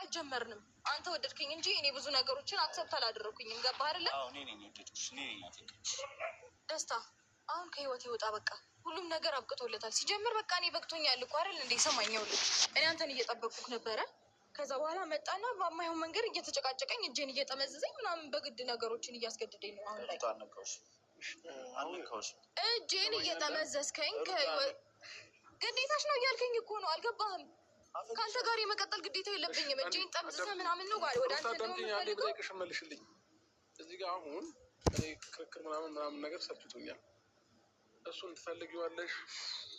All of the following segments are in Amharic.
አልጀመርንም። አንተ ወደድከኝ እንጂ እኔ ብዙ ነገሮችን አክሰፕት አላደረኩኝም። ገባህ አይደለ? አዎ እኔ ነኝ ወደድኩሽ። እኔ ነኝ ያፈቀርኩሽ። ደስታ አሁን ከህይወት ይወጣ። በቃ ሁሉም ነገር አብቅቶለታል። ሲጀምር በቃ እኔ በቅቶኛል እኮ አይደል እንዴ? ሰማኛው ልጅ እኔ አንተን እየጠበቅኩህ ነበረ። ከዛ በኋላ መጣና በማይሆን መንገድ እየተጨቃጨቀኝ እጄን እየጠመዘዘኝ ምናምን በግድ ነገሮችን እያስገድደኝ ነው። አሁን ላይ እጄን እየጠመዘዝከኝ ግዴታሽ ነው እያልከኝ እኮ ነው። አልገባህም? ከአንተ ጋር የመቀጠል ግዴታ የለብኝም። እጄን ጠምዝዘህ ምናምን ነው ጋር ወደ አንተ ደግሞ ጠይቅሽ መልሽልኝ። እዚህ ጋር አሁን እኔ ክርክር ምናምን ነገር ሰብችቶኛል። እሱን ትፈልጊዋለሽ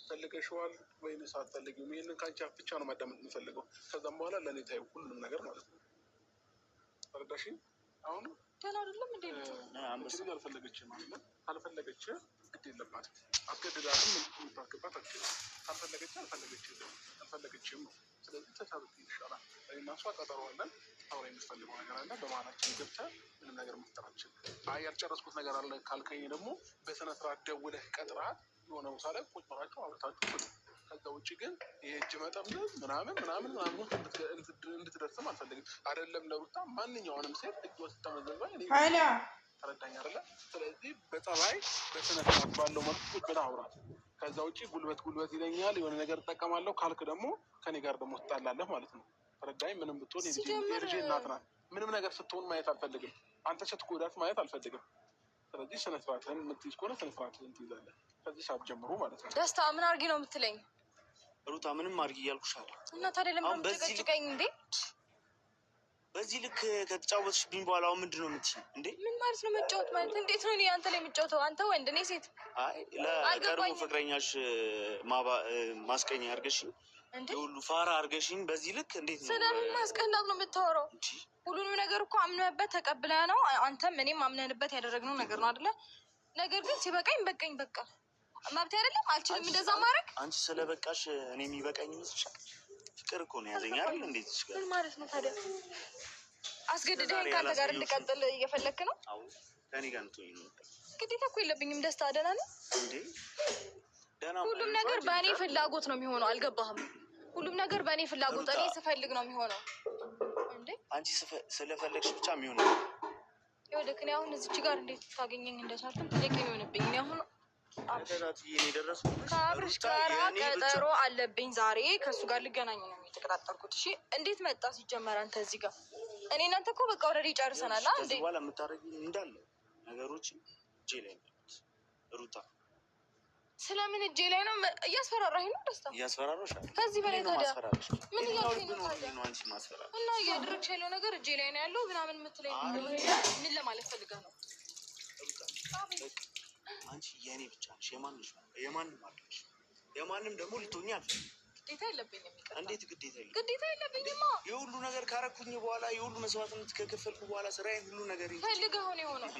ፈልገሽዋል ወይንስ አትፈልጊውም? ይሄንን ከአንቺ አፍ ብቻ ነው ማዳመጥ የምፈልገው። ከዛም በኋላ ለእኔ ታዩ ሁሉንም ነገር ማለት ነው። ተረዳሽኝ? አሁን ገና አይደለም እንዴ? ልጅ አልፈለገችም ማለት ነው። ካልፈለገች ግድ የለባትም። አስገድዳትም የምታስገባት አልፈለገችም ነው። ስለዚህ ተሳብት ይሻላል። እና እሷ ቀጠሮ አለን። አሁን የምትፈልገው ነገር አለ። በመሀላችን ገብተህ ምንም ነገር መፍጠራችን ያልጨረስኩት ነገር አለ ካልከኝ ደግሞ በስነ ስርዓት ደውለህ ቀጥረሃት የሆነ ቦታ ላይ ቁጭ ብላችሁ አብረታችሁ። ከዛ ውጭ ግን የእጅ መጠምዘዝ ምናምን እንድትደርስም አልፈልግም። አይደለም ለሩታ ማንኛውንም ሴት እጅ ወስጥ ተመዘዝ ተረዳኝ አይደለ? ስለዚህ በጸባይ በስነ ስርዓት ባለው መልኩ ቁጭ ብለህ አውራት። ከዛ ውጭ ጉልበት ይለኛል የሆነ ነገር እጠቀማለሁ ካልክ ደግሞ ከኔ ጋር ደግሞ ትጣላለህ ማለት ነው። ተረዳኝ? ምንም ብትሆን የልጄ እናት ናት። ምንም ነገር ስትሆን ማየት አልፈልግም። አንተ ስትጎዳት ማየት አልፈልግም። ስለዚህ ስነ ስርዓትህን የምትይዝ ከሆነ ስነ ስርዓትህን ትይዛለህ። ከዚህ ሰዓት ጀምሮ ማለት ነው። ደስታ ምን አድርጊ ነው የምትለኝ? ሩታ ምንም አድርጊ እያልኩሽ አለ። እና ታዲያ ለምን የምትጨቀጭቀኝ እንዴ? በዚህ ልክ ከተጫወትሽብኝ በኋላ አሁን ምንድን ነው የምትይኝ እንዴ? ምን ማለት ነው መጫወት ማለት? እንዴት ነው እኔ አንተ ላይ የምጫወተው? አንተ ወንድ እኔ ሴት? አይ ለቀድሞ ፍቅረኛሽ ማስቀኛ አድርገሽኝ የሁሉ ፋራ አድርገሽኝ በዚህ ልክ እንዴት ነው? ስለምን ማስቀናት ነው የምታወራው? ሁሉንም ነገር እኮ አምነህበት ተቀብለህ ነው። አንተም እኔም አምነንበት ያደረግነው ነገር ነው አይደለ? ነገር ግን ሲበቃኝ በቃኝ። በቃ መብት አይደለም? አልችልም እንደዛ ማድረግ። አንቺ ስለበቃሽ እኔ የሚበቃኝ ይመስልሻል? ፍቅር እኮ ነው ያዘኝ አይደል? እንዴት ይችላል? ምን ማለት ነው ታዲያ? አስገድደኝ ከአንተ ጋር እንድቀጥል እየፈለክ ነው? አዎ ከኔ ጋር እንትን ነው። ግዴታ እኮ የለብኝም። ደስታ ደህና ነው እንዴ? ደህና ሁሉም ነገር በእኔ ፍላጎት ነው የሚሆነው። አልገባህም? ሁሉም ነገር በእኔ ፍላጎት እኔ ስፈልግ ነው የሚሆነው። እንዴ አንቺ ስለፈለግሽ ብቻ የሚሆነው ይኸውልህ፣ እኔ አሁን እዚች ጋር እንዴት ታገኘኝ እንደቻልክም ጥያቄ ነው የሆነብኝ። እኔ አሁን ከአብርሽ ጋር ቀጠሮ አለብኝ ዛሬ። ከእሱ ጋር ልገናኝ ነው የተቀጣጠርኩት። እሺ እንዴት መጣ ሲጀመር አንተ እዚህ ጋር? እኔ እናንተ እኮ በቃ ኦልሬዲ ጨርሰናል። ከዚህ በኋላ የምታደርጊው እንዳለ ነገሮች እጄ ላይ ነው ሩታ። ስለምን እጄ ላይ ነው? እያስፈራራኝ ነው ደስታ? እያስፈራራሽ ከዚህ በላይ ታዲያ ምን እያልኩኝ ነው ታዲያ? ነው አንቺ ማስፈራራ እና እያደረግሽ ያለው ነገር እጄ ላይ ነው ያለው ምናምን የምትለኝ ምን ለማለት ፈልገህ ነው? አንቺ የኔ ብቻ ነሽ። የማንም አለሽ። የማንም ደግሞ ልትሆኚ አልፈልግም። ግዴታ የለብኝም። እንዴት ግዴታ የለብኝም? ግዴታ የለብኝማ። የሁሉ ነገር ካረኩኝ በኋላ የሁሉ መስዋዕትነት ከከፈልኩ በኋላ ስራዬን ሁሉ ነገር ፈልገኸው ነው የሆነው።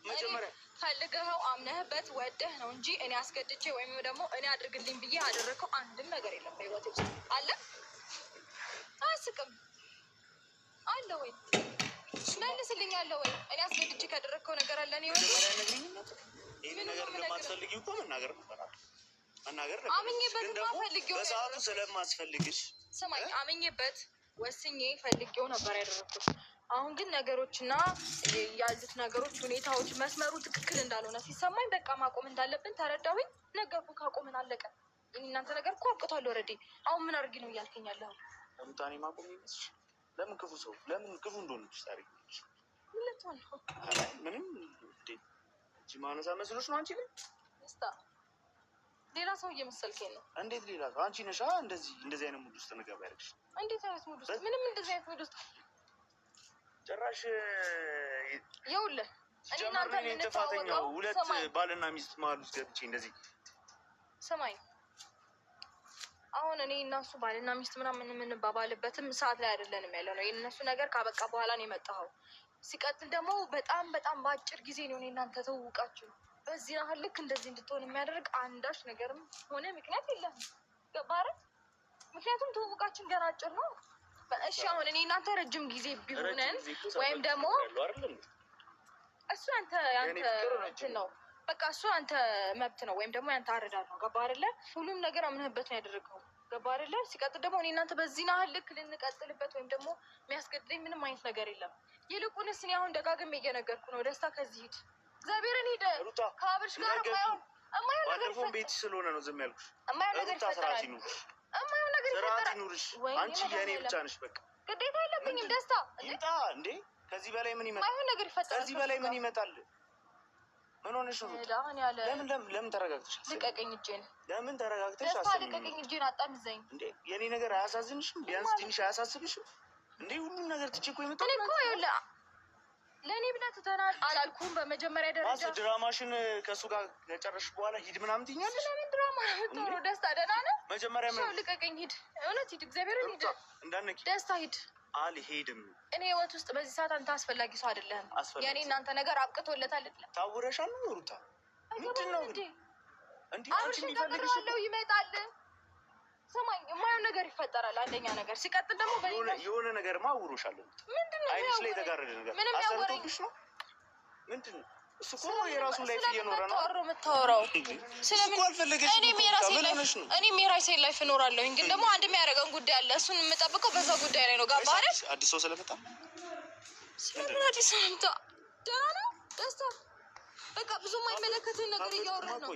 መጀመሪያ ፈልገኸው አምነህበት ወደህ ነው እንጂ እኔ አስገድቼ ወይም ደግሞ እኔ አድርግልኝ ብዬ አደረግከው አንድም ነገር የለም በህይወቴ ውስጥ አለ። አያስቅም አለ ወይ? መልስልኝ አለ ወይ? እኔ አስገድቼ ካደረግከው ነገር አለ ነው ወይ? ይሄን ነገር እንደማትፈልጊ እኮ መናገር ነበር። አምኜበት ፈልጌው በሰዓቱ ስለማስፈልግሽ ስማኝ፣ አምኜበት ወስኜ ፈልጌው ነበር ያደረኩት። አሁን ግን ነገሮችና ያሉት ነገሮች ሁኔታዎች መስመሩ ትክክል እንዳልሆነ ሲሰማኝ በቃ ማቆም እንዳለብን ተረዳሁኝ። ነገርኩህ፣ ካቆምን አለቀ። እናንተ ነገር እኮ አብቅቷል ኦልሬዲ። አሁን ምን አድርጊ ነው እያልከኝ ያለኸው? ለምታኔ ማቆም ይመስልሽ? ለምን ክፉ ሰው ለምን ክፉ እንደሆነች ታሪክሽ ምንም እንጂ ማነሳ መስሎሽ ነው? አንቺ ግን ደስታ ሌላ ሰው እየመሰልከኝ ነው። እንዴት ሌላ ሰው? አንቺ ነሻ እንደዚህ አይነት ሙድ ውስጥ ንገባ ያደርግሽ። እንዴት አይነት ሙድ ውስጥ? ምንም እንደዚህ አይነት ሙድ ውስጥ ጭራሽ ይኸውልህ፣ እኔ እናንተ የምንተፋተኛው ሁለት ባልና ሚስት መሀል ውስጥ ገብቼ እንደዚህ ሰማኝ። አሁን እኔ እና እሱ ባልና ሚስት ምናምን የምንባባልበትም ሰዓት ላይ አይደለንም ያለ ነው። የእነሱ ነገር ካበቃ በኋላ ነው የመጣኸው። ሲቀጥል ደግሞ በጣም በአጭር ጊዜ ነው እናንተ ተውቃችሁ። በዚህ ያህል ልክ እንደዚህ እንድትሆን የሚያደርግ አንዳች ነገርም ሆነ ምክንያት የለም። ገባህ? ምክንያቱም ትውውቃችን ገና አጭር ነው። እሺ አሁን እኔ እናንተ ረጅም ጊዜ ቢሆነን ወይም ደግሞ እሱ ያንተ እንትን ነው በቃ እሱ አንተ መብት ነው ወይም ደግሞ ያንተ አረዳድ ነው። ገባህ አይደለ? ሁሉም ነገር አምነህበት ነው ያደረገው። ገባ አይደለ? ሲቀጥል ደግሞ እኔ እናንተ በዚህ ናህል ልክ ልንቀጥልበት ወይም ደግሞ የሚያስገድደኝ ምንም አይነት ነገር የለም። ይልቁንስ እኔ አሁን ደጋግሜ እየነገርኩ ነው፣ ደስታ ከዚህ ሂድ፣ እግዚአብሔርን ሂድ። ከአብርሽ ጋር እማየው ነገር ይፈጠራል። ቤት ስለሆነ ነው ዝም ያልኩሽ። እማየው ነገር ይፈጠራል። እማየው ነገር ይፈጠራል። አንቺ የኔ ብቻ ነሽ። በቃ ግዴታ የለብኝም። ደስታ ይምጣ እንዴ! ከዚህ በላይ ምን ይመጣል? እማየው ነገር ይፈጠራል። ከዚህ በላይ ምን ይመጣል? ምን ሆነሽ ነው? ለምን ተረጋግተሽ? ልቀቀኝ እጄን። ለምን ተረጋግተሽ? ደስታ ልቀቀኝ እጄን። አጣምዘኝ እንዴ! የኔ ነገር አያሳዝንሽም? ቢያንስ ትንሽ አያሳስብሽም እንዴ? ሁሉን ነገር ትቼ እኮ የመጣሁት እኔ እኮ ይኸውልህ ለእኔ ብለህ ትተናል አላልኩም? በመጀመሪያ ደረጃ ድራማሽን ከእሱ ጋር ከጨረስሽ በኋላ ሂድ ምናምን ትይኛለሽ። ስለምን ድራማ ነው የምታወራው? ደስታ ደህና ነህ? መጀመሪያ ሰው ልቀቀኝ፣ ሂድ። እውነት ሂድ፣ እግዚአብሔርን ሂድ። እንዳትነኪ። ደስታ ሂድ። አልሄድም። እኔ ህይወት ውስጥ በዚህ ሰዓት አንተ አስፈላጊ ሰው አይደለህም። የእኔ እናንተ ነገር አብቅቶለታል። ታውረሻል ነው ሩታ? ምንድን ነው እንዴ? አብርሽን ቀጥሬዋለሁ፣ ይመጣል። ስማኝ፣ የማየው ነገር ይፈጠራል። አንደኛ ነገር ሲቀጥል ደግሞ የሆነ ነገርማ አውሮሻለሁ። ምንድን ነው አይንሽ ላይ የተጋረደ ነገር አሰርቶብሽ ነው? ምንድን ነው እሱ? እኮ የራሱን ላይፍ እየኖረ ነው የምታወራው። ስለምን አልፈለገሽ? እኔም የራሴን ላይፍ እኖራለሁኝ፣ ግን ደግሞ አንድ የሚያደርገን ጉዳይ አለ። እሱን የምጠብቀው በዛ ጉዳይ ላይ ነው። ገባህ አይደል? አዲስ ሰው ስለመጣ ስለምን አዲስ ሰው መጣ? ደህና ነው ደስታ። በቃ ብዙም አይመለከትህን ነገር እያወራህ ነው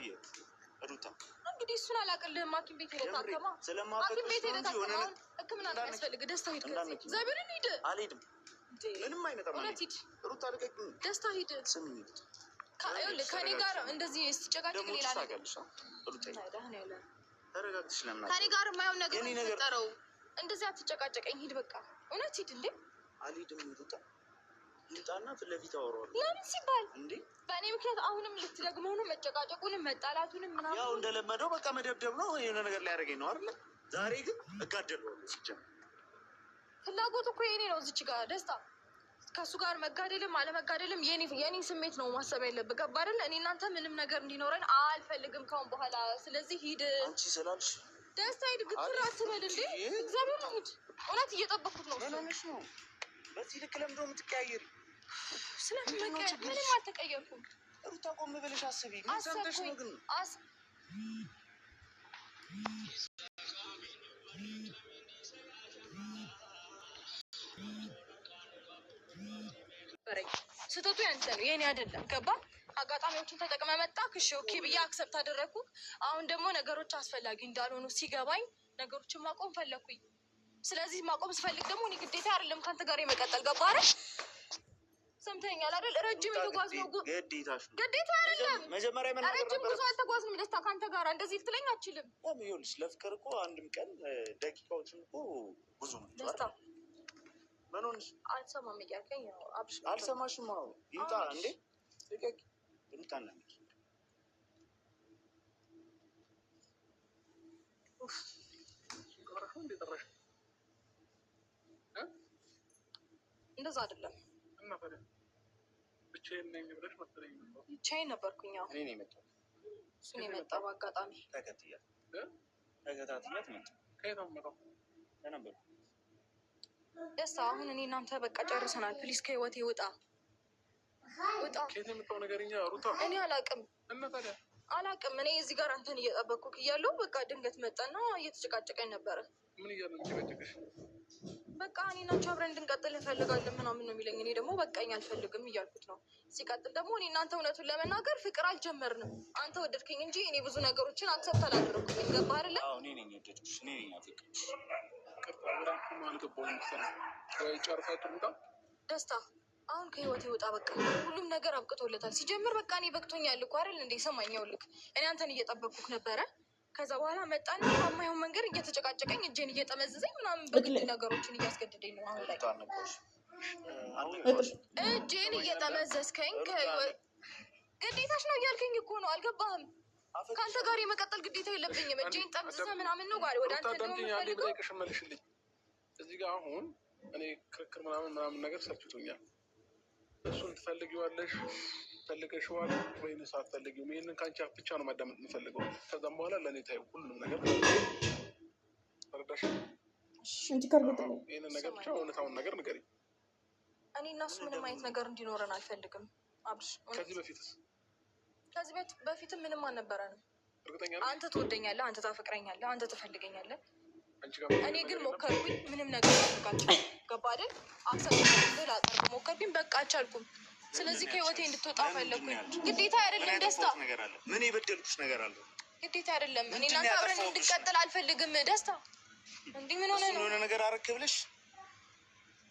ሩታ። እንግዲህ እሱን አላቅልህም። ሐኪም ቤት ሄደህ ታከማ። ሐኪም ቤት ሄደህ ታከማ። ሕክምና የሚያስፈልግ ደስታ ሂድ። ከዚህ እግዚአብሔርን ሂድ። አልሄድም። ምንም አይመጣም። እውነት ሂድ። ሩታ ልቀቂኝ። ደስታ ሂድ። ስሚኝ ይኸውልህ ከእኔ ጋር እንደዚህ ስትጨቃጨቅ ሌላ ነገር ተረጋግተሽ ለምን ከእኔ ጋር የማይሆን ነገር የሚፈጠረው እንደዚህ አትጨቃጨቀኝ። ሂድ በቃ እውነት ሂድ። እንዴ አልሄድም። ሩታ ልምጣና ፊት ለፊት አወራዋለሁ። ለምን ሲባል እንዴ በእኔ ምክንያት አሁንም ልትደግመው ነው? መጨቃጨቁንም መጣላቱንም ምናምን ያው እንደለመደው በቃ መደብደብ ነው። የሆነ ነገር ሊያደርገኝ ነው አይደል? ዛሬ ግን እጋደለዋለሁ። ሲጀምር ፍላጎት እኮ የኔ ነው። እዚች ጋር ደስታ ከእሱ ጋር መጋደልም አለመጋደልም የኔ ስሜት ነው ማሰብ ያለብህ። ገባህ አይደል? እኔ እናንተ ምንም ነገር እንዲኖረን አልፈልግም ካሁን በኋላ። ስለዚህ ሂድ። አንቺ ስላልሽ ደስታ ሂድ። ግትር አትበል እንዴ! እግዚአብሔር ሂድ። እውነት እየጠበኩት ነው። ምን ሆነሽ ነው በዚህ ልክ ለምዶ የምትቀያየሪ? ስለምንቀያየር ምንም አልተቀየርኩም። ሩታ ቆም ብለሽ አስቢ። ምን ሰምተሽ ነው ግን? ስህተቱ ያንተ ነው የኔ አይደለም። ገባህ? አጋጣሚዎችን ተጠቅመ መጣ ክሽ ኦኬ ብዬ አክሰብት አደረግኩ። አሁን ደግሞ ነገሮች አስፈላጊ እንዳልሆኑ ሲገባኝ ነገሮችን ማቆም ፈለግኩኝ። ስለዚህ ማቆም ስፈልግ ደግሞ እኔ ግዴታ አይደለም ከአንተ ጋር የመቀጠል። ገባህ አይደል? ሰምተኛል አይደል? ረጅም የተጓዝነው ግዴታ አይደለም። መጀመሪያ ረጅም ጉዞ አልተጓዝንም። ደስታ ከአንተ ጋር እንደዚህ ልትለኝ አችልም። ይኸውልሽ ለፍቅር እኮ አንድም ቀን ደቂቃዎችን እኮ ብዙ ነው። ደስታ ምን ሆነሽ? አልሰማም እያልከኝ ያው አብሽ አልሰማሽም። አዎ ይምጣ እንዴ ልቀቂ። ይምጣና እንደዛ አይደለም። ብቻዬን ነበርኩኝ። እኔ ነው የመጣሁት። እሱ ነው የመጣው በአጋጣሚ ተከታትያት መጣሁ። ከየት ነው የምመጣው? ተነበርኩ ደስታ አሁን እኔ እናንተ በቃ ጨርሰናል። ፕሊስ ከህይወቴ ውጣ ውጣ። ከየት ነው የመጣው ነገርኛ ሩታ? እኔ አላውቅም አላውቅም። እኔ እዚህ ጋር አንተን እየጠበቅኩ እያለሁ በቃ ድንገት መጣና እየተጨቃጨቀኝ ነበረ። ምን እያለ ነው የሚጨቃጨቅሽ? በቃ እኔ እናንተ አብረን እንድንቀጥል እንፈልጋለን ምናምን ነው የሚለኝ። እኔ ደግሞ በቃኝ አልፈልግም እያልኩት ነው። ሲቀጥል ደግሞ እኔ እናንተ እውነቱን ለመናገር ፍቅር አልጀመርንም። አንተ ወደድከኝ እንጂ እኔ ብዙ ነገሮችን አክሰብት አላደረኩኝም። ገባህ አይደለ? አዎ እኔ ነኝ የወደድኩሽ። እኔ ነኝ አፍቅርሽ። ደስታ አሁን ከህይወቴ ውጣ። በቃ ሁሉም ነገር አብቅቶለታል። ሲጀምር በቃ እኔ በቅቶኛል እኮ አይደል እንዴ? ሰማኛው ልክ እኔ አንተን እየጠበቅኩክ ነበረ። ከዛ በኋላ መጣና የማይሆን መንገድ እየተጨቃጨቀኝ እጄን እየጠመዘዘኝ ምናምን በግድ ነገሮችን እያስገድደኝ ነው። አሁን ላይ እጄን እየጠመዘዝከኝ ግዴታሽ ነው እያልከኝ እኮ ነው። አልገባህም? ከአንተ ጋር የመቀጠል ግዴታ የለብኝም። እጄን ጠምዝዘ ምናምን ነው ጋር ወደ አንተ እንደምፈልገው መልሽልኝ። እዚህ ጋር አሁን እኔ ክርክር ምናምን ነገር ሰልችቶኛል። እሱን ትፈልጊዋለሽ ፈልገሽዋል ወይንስ አትፈልጊውም? ይሄንን ከአንቺ አፍ ብቻ ነው ማዳመጥ የምፈልገው። ከዛም በኋላ ለእኔ ታየው ሁሉንም ነገር ተረዳሽ? ይህንን ነገር ብቻ እውነታውን ነገር ንገሪኝ። እኔ እና እሱ ምንም አይነት ነገር እንዲኖረን አልፈልግም አብርሽ። ከዚህ በፊትም ምንም አልነበረንም። አንተ ትወደኛለህ፣ አንተ ታፈቅረኛለህ፣ አንተ ትፈልገኛለህ። እኔ ግን ሞከርኩኝ፣ ምንም ነገር አድርጋችሁ ገባ አይደል? አክሰብት ላቀርብ ሞከርኩኝ፣ በቃ አልቻልኩም። ስለዚህ ከህይወቴ እንድትወጣ ፈለኩኝ። ግዴታ አይደለም ደስታ። ምን የበደልኩሽ ነገር አለ? ግዴታ አይደለም። እኔ እናንተ አብረን እንድንቀጥል አልፈልግም። ደስታ እንዲህ ምን ሆነ ነው? የሆነ ነገር አረክ ብለሽ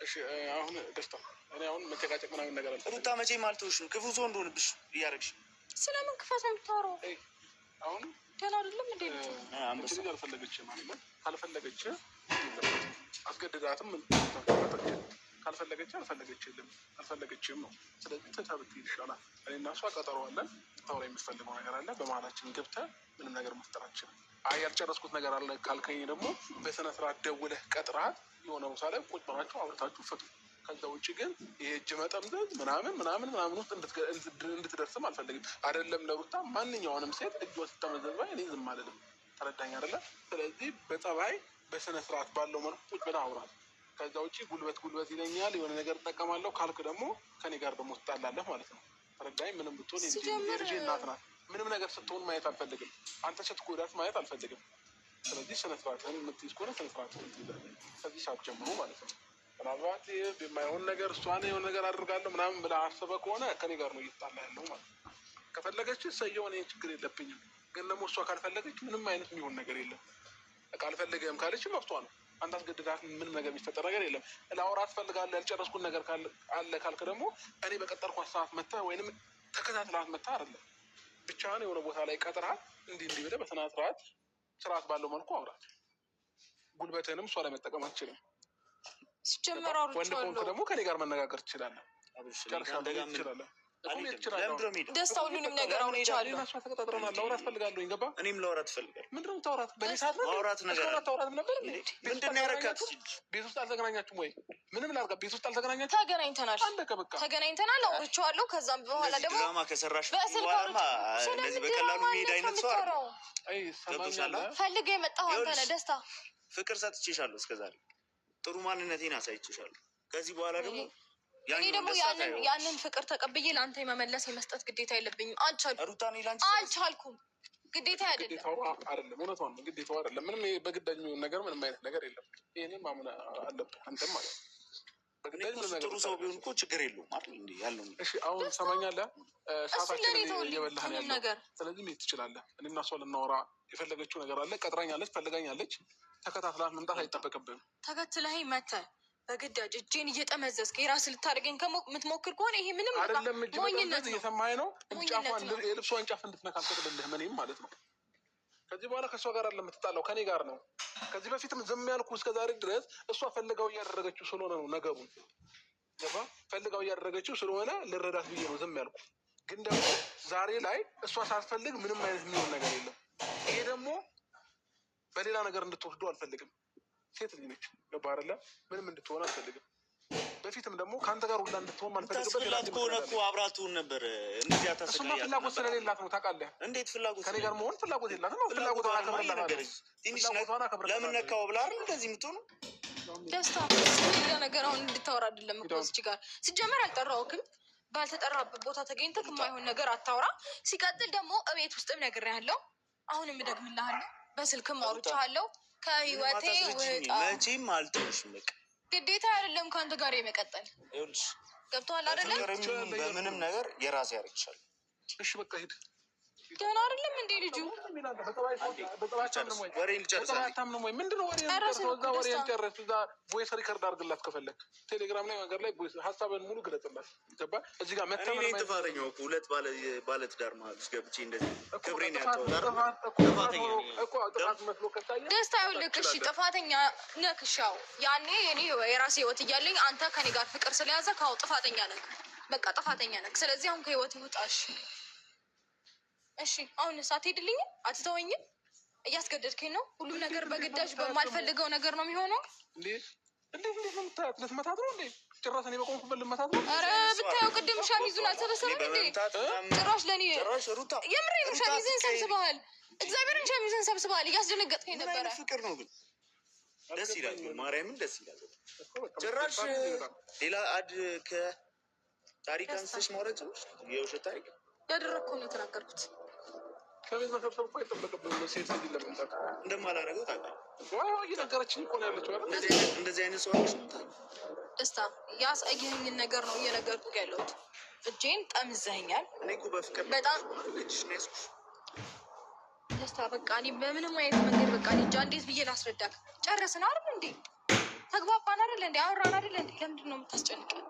እሺ አሁን ደስታ እኔ አሁን መጨቃጨቅ ምናምን ነገር አለ። ሩታ መቼም አልተውሽም። ክፉ ሰው እንደሆንብሽ እያደረግሽ ስለምን ክፋት ነው የምታወራው? አሁን ገና አይደለም እንዴ? አንቺ ልጅ አልፈለገችም ማለት ካልፈለገች አስገድዳትም ካልፈለገች አልፈለገችም ነው። ስለዚህ ተቻብት ይሻላል። እኔ እና እሷ ቀጠሮ አለን። ታውራ የምትፈልገው ነገር አለ። በመሀላችን ገብተህ ምንም ነገር መፍጠር አትችልም። አይ ያልጨረስኩት ነገር አለ ካልከኝ ደግሞ በስነ ስርዓት ደውለህ ቀጥረሃት የሆነ ቦታ ላይ ቁጭ ብላችሁ አውርታችሁ ፍቱ። ከዛ ውጭ ግን የእጅ መጠምዘዝ ምናምን ውስጥ እንድትደርስም አልፈልግም። አይደለም ለሩታ ማንኛውንም ሴት እጇ ስትጠመዘዝ እኔ ዝም አልልም። ተረዳኝ አይደለ? ስለዚህ በጸባይ በስነ ስርዓት ባለው መልኩ ቁጭ ብለህ አውራት። ከዛ ውጭ ጉልበት ይለኛል የሆነ ነገር እጠቀማለሁ ካልክ ደግሞ ከኔ ጋር ደግሞ ትጣላለህ ማለት ነው። ተረዳኝ? ምንም ብትሆን የልጄ እናት ናት። ምንም ነገር ስትሆን ማየት አልፈልግም። አንተ ስትጎዳት ማየት አልፈልግም። ስለዚህ ስነ ስርዓትህን የምትይዝ ከሆነ ስነ ስርዓትህን ትይዛለህ ከዚህ ሰዓት ጀምሮ ማለት ነው። ምናልባት የማይሆን ነገር እሷን የሆነ ነገር አድርጋለሁ ምናምን ብለህ አስበህ ከሆነ ከኔ ጋር ነው እየተጣላ ያለው ማለት ነው። ከፈለገች ሰየው እኔ ችግር የለብኝም። ግን ደግሞ እሷ ካልፈለገች ምንም አይነት የሚሆን ነገር የለም። ካልፈለገም ካለች መብቷ ነው። አንተ አስገድዳት ምንም ነገር የሚፈጠር ነገር የለም። ላወራት ትፈልጋለህ ያልጨረስኩት ነገር አለ ካልክ ደግሞ እኔ በቀጠርኳት ሰዓት መተህ ወይንም ተከታትላት መተህ አይደለም ብቻህን የሆነ ቦታ ላይ ቀጥረሃት እንዲህ ብለህ በስነ ስርዓት ባለው መልኩ አውራት። ጉልበትህንም እሷ ላይ መጠቀም አትችልም። ወንድ ከሆንክ ደግሞ ከኔ ጋር መነጋገር ትችላለህ። ትችላለህ። ደስታ ሁሉንም ነገር አውርቻለሁ። ተቀጣጥረናል። ላውራት እፈልጋለሁ። ገባ? እኔም ላውራት እፈልጋለሁ። ምንድን ነው የምታወራት? በእኔ ሰዓት ነው ማውራት ነገር ነበር። ምንድን ነው ያደረካት? ቤት ውስጥ አልተገናኛችሁም ወይ? ምንም ላድርጋ? ቤት ውስጥ አልተገናኛችሁም? ተገናኝተናል። አለቀ በቃ ተገናኝተናል። አውርቼዋለሁ። ከዛም በኋላ ደግሞ ድራማ ከሰራሽ በኋላማ እንደዚህ በቀላሉ መሄድ አይነት ሰው አይደለም። ፈልገህ የመጣኸው አንተ ነህ ደስታ። ፍቅር ሰጥቼሻለሁ። እስከዛሬ ጥሩ ማንነቴን አሳይቼሻለሁ። ከዚህ በኋላ ደግሞ እኔ ደግሞ ያንን ፍቅር ተቀብዬ ለአንተ የመመለስ የመስጠት ግዴታ የለብኝም። አልቻልኩም። ግዴታ አይደለም። እውነቷን ነው። ግዴታው አይደለም። ምንም በግዳጅ የሚሆን ነገር ምንም አይነት ነገር የለም። ይህንን ማመን አለብህ አንተም ማለት ነው። በግዳጅ ጥሩ ሰው ቢሆን እኮ ችግር የለውም አይደል? እንደ ያለው እሺ። አሁን ሰማኛለህ? ሰዓታችንን እየበላህ ነው ያለው። ስለዚህ መሄድ ትችላለህ። እኔ እና እሷ ልናወራ የፈለገችው ነገር አለ። ቀጥራኛለች፣ ፈልጋኛለች። ተከታትላት መምጣት አይጠበቅብህም። ተከትለኸኝ መተህ በግዳጅ እጄን እየጠመዘዝክ የራስህ ልታደርገኝ የምትሞክር ከሆነ ይሄ ምንም አይደለም። ሞኝነት ነው። እየሰማኸኝ ነው? የልብሷን ጫፍ እንድትነካ አልፈቅድልህም እኔም ማለት ነው። ከዚህ በኋላ ከእሷ ጋር አለ የምትጣላው ከኔ ጋር ነው። ከዚህ በፊትም ዝም ያልኩ እስከዛሬ ድረስ እሷ ፈልጋው እያደረገችው ስለሆነ ነው ነገሩን። ገባ? ፈልጋው እያደረገችው ስለሆነ ልረዳት ብዬ ነው ዝም ያልኩ። ግን ደግሞ ዛሬ ላይ እሷ ሳትፈልግ ምንም አይነት የሚሆን ነገር የለም። ይሄ ደግሞ በሌላ ነገር እንድትወስዱ አልፈልግም። ሴት ልጅ ነች። ገባ አይደለ? ምንም እንድትሆን አልፈልግም። በፊትም ደግሞ ከአንተ ጋር ሁላ እንድትሆን ማልፈልግበት ከሆነ እኮ አብራቱን ነበር። እንደዚህ እሱማ ፍላጎት ስለሌላት ነው ታውቃለህ። እንዴት ፍላጎት? ከኔ ጋር መሆን ፍላጎት የላትም። ፍላጎቷን አከብርላታለሁ። ለምን ነካው ብላ አይደል እንደዚህ የምትሆኑ? ደስታ ሌላ ነገር አሁን እንድታወራ አይደለም እኮ እዚህ ጋር ሲጀመር አልጠራሁህም። ባልተጠራበት ቦታ ተገኝተህ የማይሆን ነገር አታውራ። ሲቀጥል ደግሞ እቤት ውስጥም ነግሬሃለሁ፣ አሁንም እደግምልሃለሁ፣ በስልክም አውርቼሃለሁ። ከህይወቴ ውጣ። መቼም አልተውሽም። በቃ ግዴታ አይደለም ከአንተ ጋር የመቀጠል ገብቶሃል አይደለም? በምንም ነገር የራሴ ያደርግሻል። እሺ በቃ ሂድ። ገና አይደለም እንዴ ልጁ? ወሬ ልጨርሳለሁ። ምንድነው ወሬ ልጨርስ? እዛ ቮይስ ሪከርድ አድርግላት ከፈለግ ቴሌግራም ላይ ነገር ላይ ሀሳብን ሙሉ ግለጽላት። ገባ? እዚህ ጋር እኔ ጥፋተኛው እኮ ሁለት ባለትዳር ማለት ውስጥ ገብቼ እንደዚህ ክብሬን ያጣው ደስታ ይኸውልህ፣ እሺ ጥፋተኛ ነህ። እሺ ያኔ እኔ የራሴ ህይወት እያለኝ አንተ ከኔ ጋር ፍቅር ስለያዘ ካው ጥፋተኛ ነህ። በቃ ጥፋተኛ ነህ። ስለዚህ አሁን ከህይወት ውጣ። እሺ አሁን ሳትሄድልኝ አትተወኝም? እያስገደድከኝ ነው። ሁሉም ነገር በግዳጅ በማልፈልገው ነገር ነው የሚሆነው። እንዴት ነው የምታያት? ልትመታት ነው እንዴ? ጭራሽ እኔ በቆምኩበት ልትመታት ነው? ኧረ ብታየው ቅድም ሻሚዙን አልሰበሰበም እንዴ? ጭራሽ ለእኔ የምሬን ነው። ሻሚዝን ሰብስበሃል። እግዚአብሔርን ሻሚዝን ሰብስበሃል። እያስደነገጥከኝ ነበረ። ፍቅር ነው ግን ደስ ይላል። ማርያምን ደስ ይላል። ጭራሽ ሌላ ከታሪክ አንስተሽ ማውራት ነው። የውሸት ታሪክ ያደረግከው ነው የተናገርኩት። ከቤት መሰብሰብ እኮ አይጠበቅብንም። ሴት ልጅ ለመምጣት እንደማላደርገው ታውቃለህ። እየነገረችኝ እኮ ነው ያለችው አይደል? እንደዚህ አይነት ሰዎች ደስታ ያሳየኸኝን ነገር ነው እየነገርኩህ ያለሁት። እጄን ጠምዘኸኛል። እኔ እኮ በፍቅር በጣም ደስታ በቃ እኔ በምንም አይነት መንገድ በቃ እኔ እንጃ እንዴት ብዬ ላስረዳክ። ጨረስን አይደል እንዴ? ተግባባን አይደል እንዴ? አወራን አይደል እንዴ? ለምንድን ነው የምታስጨንቀን?